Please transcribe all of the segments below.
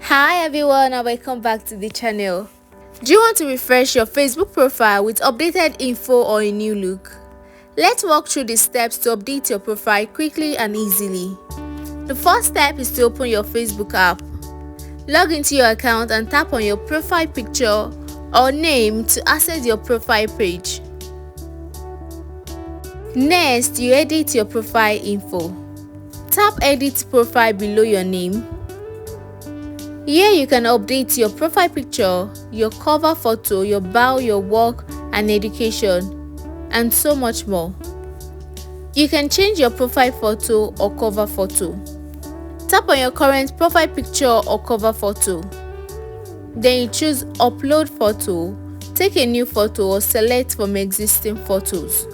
Hi everyone and welcome back to the channel. Do you want to refresh your Facebook profile with updated info or a new look? Let's walk through the steps to update your profile quickly and easily. The first step is to open your Facebook app. Log into your account and tap on your profile picture or name to access your profile page. Next, you edit your profile info. Tap Edit Profile below your name. Here you can update your profile picture, your cover photo, your bio, your work and education, and so much more. You can change your profile photo or cover photo. Tap on your current profile picture or cover photo. Then you choose Upload Photo, take a new photo or select from existing photos.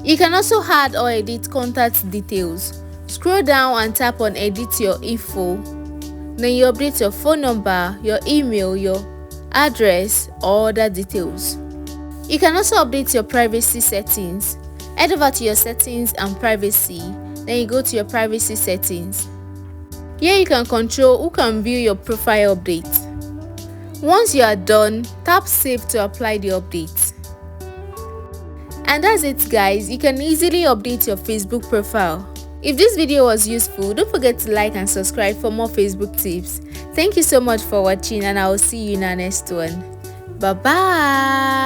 You can also add or edit contact details. Scroll down and tap on Edit Your Info. Then you update your phone number, your email, your address or other details. You can also update your privacy settings. Head over to your settings and privacy, then you go to your privacy settings. Here you can control who can view your profile update. Once you are done, tap Save to apply the update. And that's it guys, you can easily update your Facebook profile. If this video was useful, don't forget to like and subscribe for more Facebook tips. Thank you so much for watching and I will see you in our next one. Bye bye.